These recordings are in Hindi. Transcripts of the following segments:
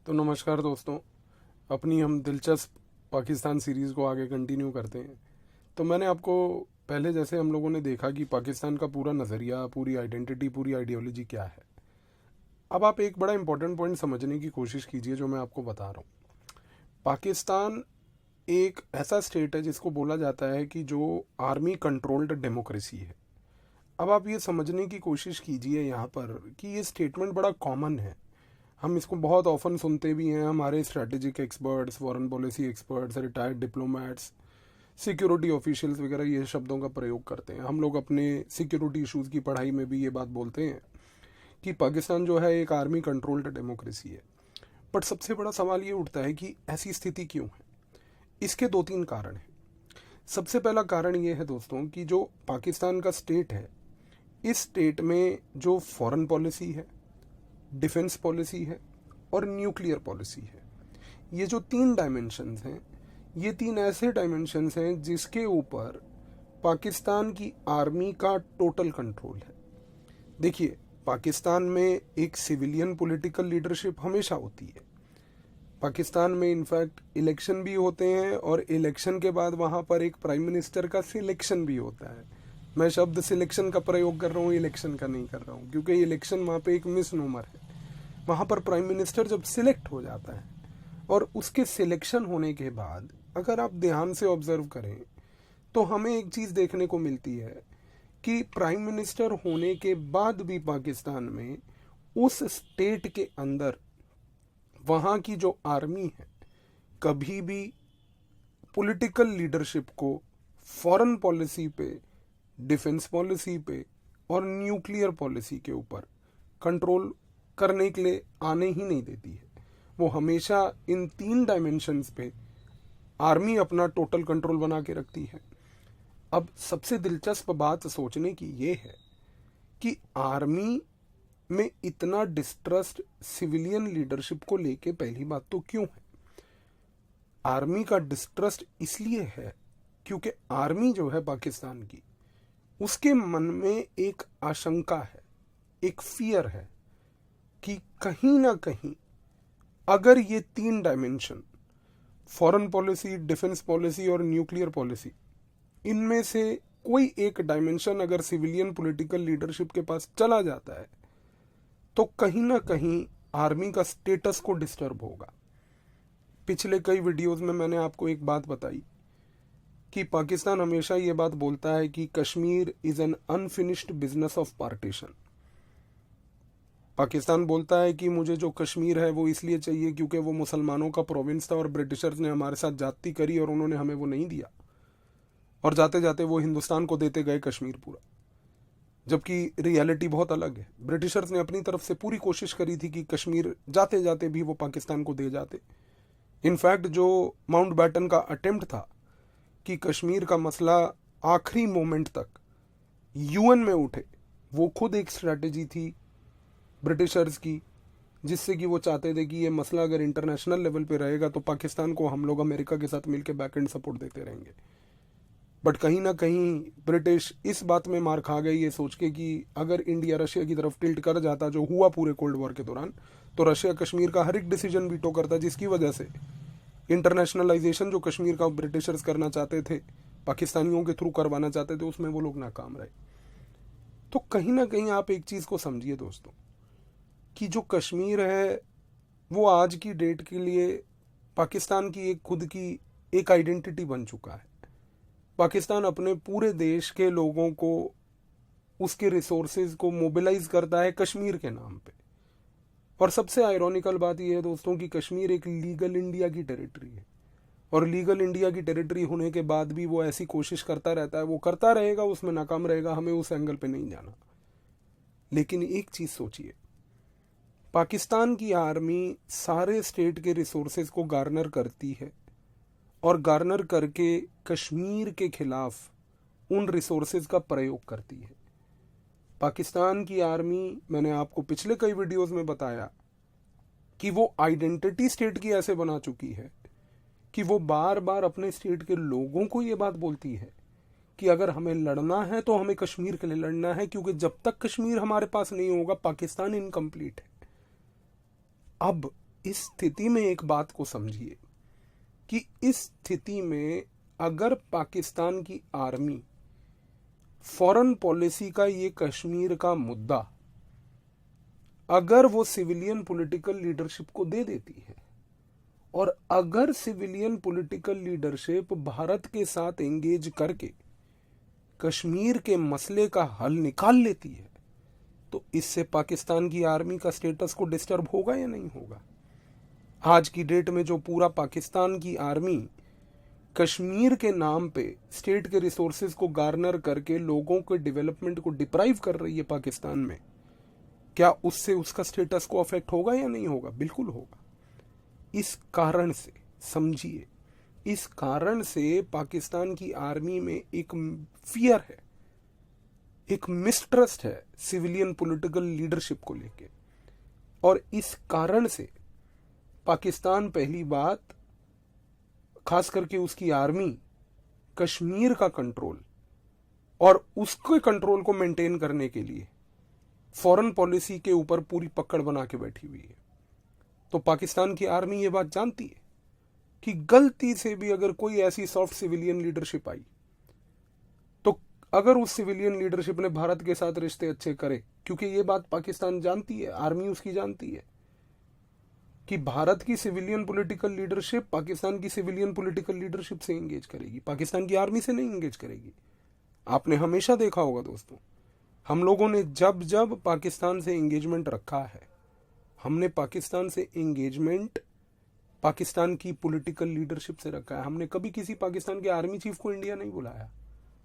तो नमस्कार दोस्तों, अपनी हम दिलचस्प पाकिस्तान सीरीज़ को आगे कंटिन्यू करते हैं। तो मैंने आपको पहले जैसे हम लोगों ने देखा कि पाकिस्तान का पूरा नज़रिया, पूरी आइडेंटिटी, पूरी आइडियोलॉजी क्या है। अब आप एक बड़ा इंपॉर्टेंट पॉइंट समझने की कोशिश कीजिए जो मैं आपको बता रहा हूँ। पाकिस्तान एक ऐसा स्टेट है जिसको बोला जाता है कि जो आर्मी कंट्रोल्ड डेमोक्रेसी है। अब आप ये समझने की कोशिश कीजिए यहाँ पर कि ये स्टेटमेंट बड़ा कॉमन है। हम इसको बहुत ऑफन सुनते भी हैं। हमारे strategic experts, foreign policy experts, retired diplomats, security officials वगैरह ये शब्दों का प्रयोग करते हैं। हम लोग अपने सिक्योरिटी इश्यूज़ की पढ़ाई में भी ये बात बोलते हैं कि पाकिस्तान जो है एक आर्मी कंट्रोल्ड डेमोक्रेसी है। बट सबसे बड़ा सवाल ये उठता है कि ऐसी स्थिति क्यों है। इसके दो तीन कारण हैं। सबसे पहला कारण ये है दोस्तों कि जो पाकिस्तान का स्टेट है, इस स्टेट में जो फॉरेन पॉलिसी है, डिफेंस पॉलिसी है और न्यूक्लियर पॉलिसी है, ये जो तीन डायमेंशंस हैं, ये तीन ऐसे डायमेंशंस हैं जिसके ऊपर पाकिस्तान की आर्मी का टोटल कंट्रोल है। देखिए, पाकिस्तान में एक सिविलियन पॉलिटिकल लीडरशिप हमेशा होती है। पाकिस्तान में इनफैक्ट इलेक्शन भी होते हैं और इलेक्शन के बाद वहाँ पर एक प्राइम मिनिस्टर का सिलेक्शन भी होता है। मैं शब्द सिलेक्शन का प्रयोग कर रहा हूँ, इलेक्शन का नहीं कर रहा हूँ, क्योंकि इलेक्शन वहाँ पे एक मिसनोमर है। वहाँ पर प्राइम मिनिस्टर जब सिलेक्ट हो जाता है और उसके सिलेक्शन होने के बाद अगर आप ध्यान से ऑब्जर्व करें तो हमें एक चीज़ देखने को मिलती है कि प्राइम मिनिस्टर होने के बाद भी पाकिस्तान में उस स्टेट के अंदर वहाँ की जो आर्मी है कभी भी पॉलिटिकल लीडरशिप को फॉरेन पॉलिसी पे, डिफेंस पॉलिसी पे और न्यूक्लियर पॉलिसी के ऊपर कंट्रोल करने के लिए आने ही नहीं देती है। वो हमेशा इन तीन डायमेंशंस पे आर्मी अपना टोटल कंट्रोल बना के रखती है। अब सबसे दिलचस्प बात सोचने की ये है कि आर्मी में इतना डिस्ट्रस्ट सिविलियन लीडरशिप को लेके पहली बात तो क्यों है। आर्मी का डिस्ट्रस्ट इसलिए है क्योंकि आर्मी जो है पाकिस्तान की, उसके मन में एक आशंका है, एक फियर है कि कहीं ना कहीं अगर ये तीन dimension, foreign policy, defence policy और न्यूक्लियर पॉलिसी, इनमें से कोई एक डायमेंशन अगर सिविलियन पॉलिटिकल लीडरशिप के पास चला जाता है तो कहीं ना कहीं आर्मी का स्टेटस को डिस्टर्ब होगा। पिछले कई वीडियोस में मैंने आपको एक बात बताई कि पाकिस्तान हमेशा ये बात बोलता है कि Kashmir is an unfinished business of partition. Pakistan बोलता है कि मुझे जो कश्मीर है वो इसलिए चाहिए क्योंकि वो मुसलमानों का प्रोविंस था और ब्रिटिशर्स ने हमारे साथ जाति करी और उन्होंने हमें वो नहीं दिया, और जाते जाते वो हिंदुस्तान को देते गए कश्मीर पूरा। जबकि रियलिटी बहुत अलग है। ब्रिटिशर्स ने अपनी तरफ से पूरी कोशिश करी थी कि कश्मीर जाते जाते भी वो पाकिस्तान को दे जाते। इनफैक्ट जो माउंटबेटन का अटेम्प्ट था कि कश्मीर का मसला आखिरी मोमेंट तक यूएन में उठे, वो खुद एक स्ट्रैटेजी थी ब्रिटिशर्स की, जिससे कि वो चाहते थे कि ये मसला अगर इंटरनेशनल लेवल पे रहेगा तो पाकिस्तान को हम लोग अमेरिका के साथ मिलकर बैक एंड सपोर्ट देते रहेंगे। बट कहीं ना कहीं ब्रिटिश इस बात में मार खा गए ये सोच के कि अगर इंडिया रशिया की तरफ टिल्ट कर जाता, जो हुआ पूरे कोल्ड वॉर के दौरान, तो रशिया कश्मीर का हर एक डिसीजन वीटो करता, जिसकी वजह से इंटरनेशनलाइजेशन जो कश्मीर का ब्रिटिशर्स करना चाहते थे, पाकिस्तानियों के थ्रू करवाना चाहते थे, उसमें वो लोग नाकाम रहे। तो कहीं ना कहीं आप एक चीज़ को समझिए दोस्तों कि जो कश्मीर है वो आज की डेट के लिए पाकिस्तान की एक खुद की एक आइडेंटिटी बन चुका है। पाकिस्तान अपने पूरे देश के लोगों को, उसके रिसोर्सेज को मोबिलाइज करता है कश्मीर के नाम पे। और सबसे आयरॉनिकल बात यह है दोस्तों कि कश्मीर एक लीगल इंडिया की टेरिटरी है, और लीगल इंडिया की टेरिटरी होने के बाद भी वो ऐसी कोशिश करता रहता है, वो करता रहेगा, उसमें नाकाम रहेगा। हमें उस एंगल पे नहीं जाना। लेकिन एक चीज़ सोचिए, पाकिस्तान की आर्मी सारे स्टेट के रिसोर्सेज को गार्नर करती है और गार्नर करके कश्मीर के खिलाफ उन रिसोर्सेज का प्रयोग करती है। पाकिस्तान की आर्मी, मैंने आपको पिछले कई वीडियोस में बताया कि वो आइडेंटिटी स्टेट की ऐसे बना चुकी है कि वो बार बार अपने स्टेट के लोगों को ये बात बोलती है कि अगर हमें लड़ना है तो हमें कश्मीर के लिए लड़ना है, क्योंकि जब तक कश्मीर हमारे पास नहीं होगा पाकिस्तान इनकम्प्लीट है। अब इस स्थिति में एक बात को समझिए कि इस स्थिति में अगर पाकिस्तान की आर्मी फॉरेन पॉलिसी का ये कश्मीर का मुद्दा अगर वो सिविलियन पॉलिटिकल लीडरशिप को दे देती है और अगर सिविलियन पॉलिटिकल लीडरशिप भारत के साथ एंगेज करके कश्मीर के मसले का हल निकाल लेती है, तो इससे पाकिस्तान की आर्मी का स्टेटस को डिस्टर्ब होगा या नहीं होगा? आज की डेट में जो पूरा पाकिस्तान की आर्मी कश्मीर के नाम पे स्टेट के रिसोर्सेज को गार्नर करके लोगों के डेवलपमेंट को डिप्राइव कर रही है पाकिस्तान में, क्या उससे उसका स्टेटस को अफेक्ट होगा या नहीं होगा? बिल्कुल होगा। इस कारण से समझिए, इस कारण से पाकिस्तान की आर्मी में एक फियर है, एक मिसट्रस्ट है सिविलियन पॉलिटिकल लीडरशिप को लेके। और इस कारण से पाकिस्तान पहली बात, खास करके उसकी आर्मी, कश्मीर का कंट्रोल और उसके कंट्रोल को मेंटेन करने के लिए फॉरेन पॉलिसी के ऊपर पूरी पकड़ बना के बैठी हुई है। तो पाकिस्तान की आर्मी ये बात जानती है कि गलती से भी अगर कोई ऐसी सॉफ्ट सिविलियन लीडरशिप आई, तो अगर उस सिविलियन लीडरशिप ने भारत के साथ रिश्ते अच्छे करे, क्योंकि ये बात पाकिस्तान जानती है, आर्मी उसकी जानती है कि भारत की सिविलियन पॉलिटिकल लीडरशिप पाकिस्तान की सिविलियन पॉलिटिकल लीडरशिप से एंगेज करेगी, पाकिस्तान की आर्मी से नहीं एंगेज करेगी। आपने हमेशा देखा होगा दोस्तों, हम लोगों ने जब जब पाकिस्तान से एंगेजमेंट रखा है, हमने पाकिस्तान से एंगेजमेंट पाकिस्तान की पॉलिटिकल लीडरशिप से रखा है। हमने कभी किसी पाकिस्तान के आर्मी चीफ को इंडिया नहीं बुलाया।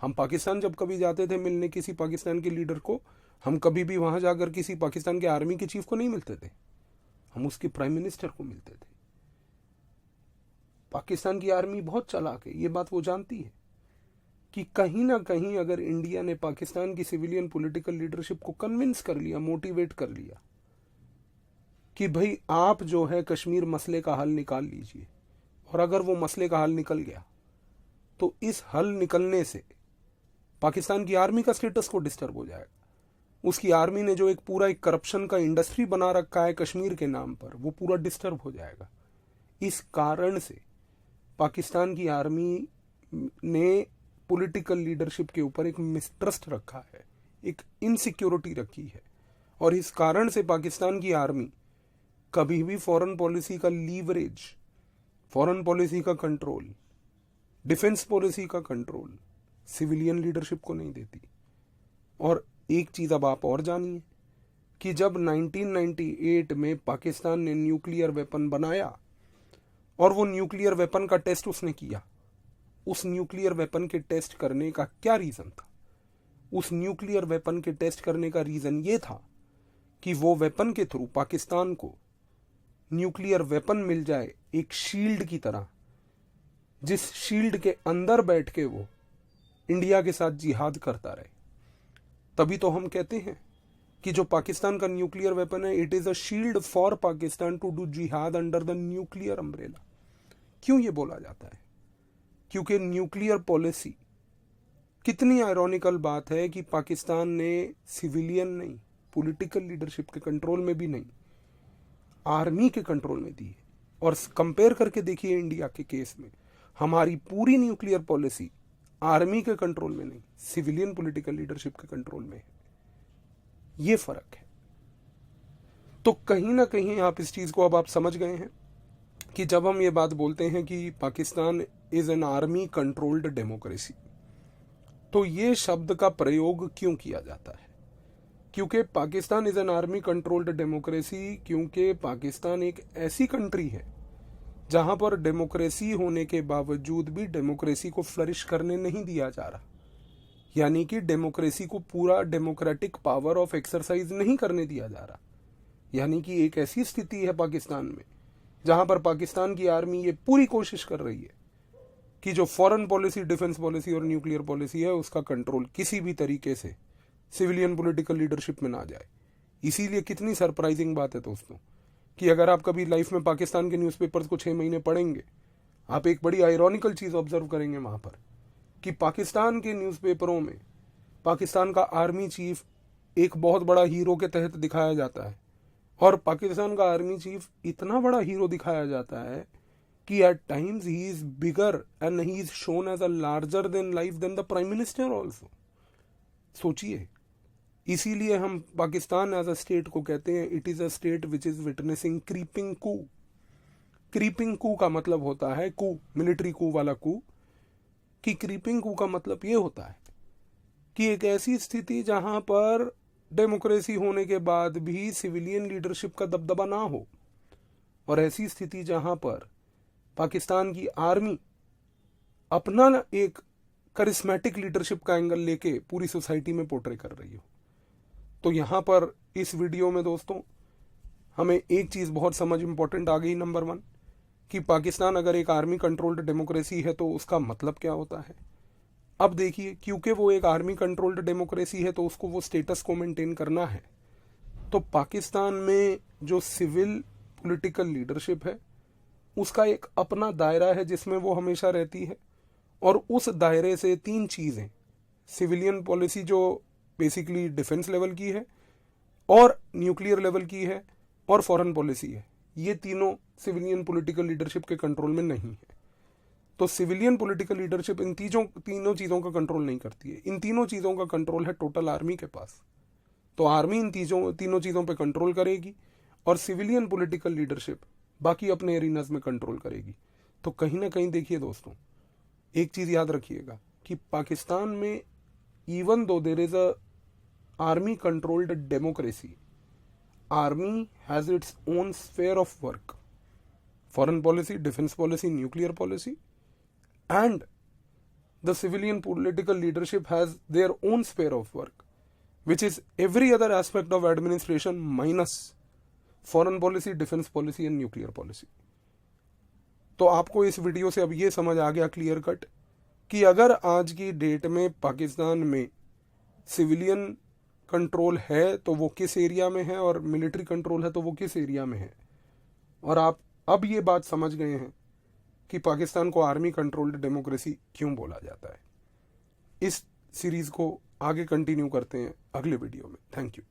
हम पाकिस्तान जब कभी जाते थे मिलने किसी पाकिस्तान के लीडर को, हम कभी भी वहां जाकर किसी पाकिस्तान के आर्मी के चीफ को नहीं मिलते थे, हम उसके प्राइम मिनिस्टर को मिलते थे। पाकिस्तान की आर्मी बहुत चालाक है, ये बात वो जानती है कि कहीं ना कहीं अगर इंडिया ने पाकिस्तान की सिविलियन पॉलिटिकल लीडरशिप को कन्विंस कर लिया, मोटिवेट कर लिया कि भाई आप जो है कश्मीर मसले का हल निकाल लीजिए, और अगर वो मसले का हल निकल गया तो इस हल निकलने से पाकिस्तान की आर्मी का स्टेटस को डिस्टर्ब हो जाएगा। उसकी आर्मी ने जो एक करप्शन का इंडस्ट्री बना रखा है कश्मीर के नाम पर, वो पूरा डिस्टर्ब हो जाएगा। इस कारण से पाकिस्तान की आर्मी ने पॉलिटिकल लीडरशिप के ऊपर एक मिसट्रस्ट रखा है, एक इनसिक्योरिटी रखी है, और इस कारण से पाकिस्तान की आर्मी कभी भी फॉरेन पॉलिसी का लीवरेज, फॉरेन पॉलिसी का कंट्रोल, डिफेंस पॉलिसी का कंट्रोल सिविलियन लीडरशिप को नहीं देती। और एक चीज अब आप और जानिए कि जब 1998 में पाकिस्तान ने न्यूक्लियर वेपन बनाया और वो न्यूक्लियर वेपन का टेस्ट उसने किया, उस न्यूक्लियर वेपन के टेस्ट करने का क्या रीजन था? उस न्यूक्लियर वेपन के टेस्ट करने का रीजन ये था कि वो वेपन के थ्रू पाकिस्तान को न्यूक्लियर वेपन मिल जाए एक शील्ड की तरह, जिस शील्ड के अंदर बैठ के वो इंडिया के साथ जिहाद करता रहे। तभी तो हम कहते हैं कि जो पाकिस्तान का न्यूक्लियर वेपन है, it is a shield for Pakistan to do जिहाद अंडर द न्यूक्लियर अम्ब्रेला। क्यों ये बोला जाता है? क्योंकि न्यूक्लियर पॉलिसी, कितनी आयरॉनिकल बात है कि पाकिस्तान ने सिविलियन नहीं, पॉलिटिकल लीडरशिप के कंट्रोल में भी नहीं, आर्मी के कंट्रोल में दी है। और कंपेयर करके देखिए इंडिया के केस में, हमारी पूरी न्यूक्लियर पॉलिसी आर्मी के कंट्रोल में नहीं, सिविलियन पॉलिटिकल लीडरशिप के कंट्रोल में है। ये फर्क है। तो कहीं ना कहीं आप इस चीज को अब आप समझ गए हैं कि जब हम ये बात बोलते हैं कि Pakistan is an army controlled democracy, तो ये शब्द का प्रयोग क्यों किया जाता है? क्योंकि Pakistan is an army controlled democracy, क्योंकि पाकिस्तान एक ऐसी कंट्री है जहां पर डेमोक्रेसी होने के बावजूद भी डेमोक्रेसी को फ्लरिश करने नहीं दिया जा रहा, यानी कि डेमोक्रेसी को पूरा डेमोक्रेटिक पावर ऑफ एक्सरसाइज नहीं करने दिया जा रहा। यानी कि एक ऐसी स्थिति है पाकिस्तान में जहां पर पाकिस्तान की आर्मी ये पूरी कोशिश कर रही है कि जो फॉरेन पॉलिसी, डिफेंस पॉलिसी और न्यूक्लियर पॉलिसी है, उसका कंट्रोल किसी भी तरीके से सिविलियन पॉलिटिकल लीडरशिप में ना जाए। इसीलिए कितनी सरप्राइजिंग बात है दोस्तों कि अगर आप कभी लाइफ में पाकिस्तान के न्यूज़पेपर्स को 6 महीने पढ़ेंगे, आप एक बड़ी आयरॉनिकल चीज ऑब्जर्व करेंगे वहां पर कि पाकिस्तान के न्यूज़पेपरों में पाकिस्तान का आर्मी चीफ एक बहुत बड़ा हीरो के तहत दिखाया जाता है, और पाकिस्तान का आर्मी चीफ इतना बड़ा हीरो दिखाया जाता है कि at times he is bigger and he is shown as a larger than life than the prime minister also. सोचिए, इसीलिए हम पाकिस्तान एज अ स्टेट को कहते हैं it is a state which is witnessing creeping coup. Creeping coup का मतलब होता है कू, मिलिट्री कू वाला कू, कि क्रीपिंग कू का मतलब ये होता है कि एक ऐसी स्थिति जहां पर डेमोक्रेसी होने के बाद भी सिविलियन लीडरशिप का दबदबा ना हो, और ऐसी स्थिति जहां पर पाकिस्तान की आर्मी अपना एक करिस्मेटिक लीडरशिप का एंगल लेके पूरी सोसाइटी में पोर्ट्रे कर रही हो। तो यहां पर इस वीडियो में दोस्तों हमें एक चीज बहुत समझ इंपॉर्टेंट आ गई, नंबर 1, कि पाकिस्तान अगर एक आर्मी कंट्रोल्ड डेमोक्रेसी है तो उसका मतलब क्या होता है। अब देखिए, क्योंकि वो एक आर्मी कंट्रोल्ड डेमोक्रेसी है तो उसको वो स्टेटस को मेंटेन करना है। तो पाकिस्तान में जो सिविल पॉलिटिकल लीडरशिप है उसका एक अपना दायरा है जिसमें वो हमेशा रहती है, और उस दायरे से 3 चीजें, सिविलियन पॉलिसी जो बेसिकली डिफेंस लेवल की है, और न्यूक्लियर लेवल की है, और फॉरेन पॉलिसी है, ये तीनों सिविलियन पॉलिटिकल लीडरशिप के कंट्रोल में नहीं है। तो सिविलियन पॉलिटिकल लीडरशिप इन तीनों चीजों का कंट्रोल नहीं करती है। इन तीनों चीजों का कंट्रोल है टोटल आर्मी के पास। तो आर्मी इन तीनों चीजों पे कंट्रोल करेगी और सिविलियन पॉलिटिकल लीडरशिप बाकी अपने एरिनाज में कंट्रोल करेगी। तो कहीं ना कहीं देखिए दोस्तों, एक चीज याद रखिएगा कि पाकिस्तान में even though there is a army controlled democracy, army has its own sphere of work, foreign policy, defence policy, nuclear policy, and the civilian political leadership has their own sphere of work, which is every other aspect of administration minus foreign policy, defense policy and nuclear policy. तो आपको इस वीडियो से अब ये समझ आ गया क्लियर कट कि अगर आज की डेट में पाकिस्तान में सिविलियन कंट्रोल है तो वो किस एरिया में है, और मिलिट्री कंट्रोल है तो वो किस एरिया में है। और आप अब ये बात समझ गए हैं कि पाकिस्तान को आर्मी कंट्रोल्ड डेमोक्रेसी क्यों बोला जाता है। इस सीरीज को आगे कंटिन्यू करते हैं अगले वीडियो में। Thank you.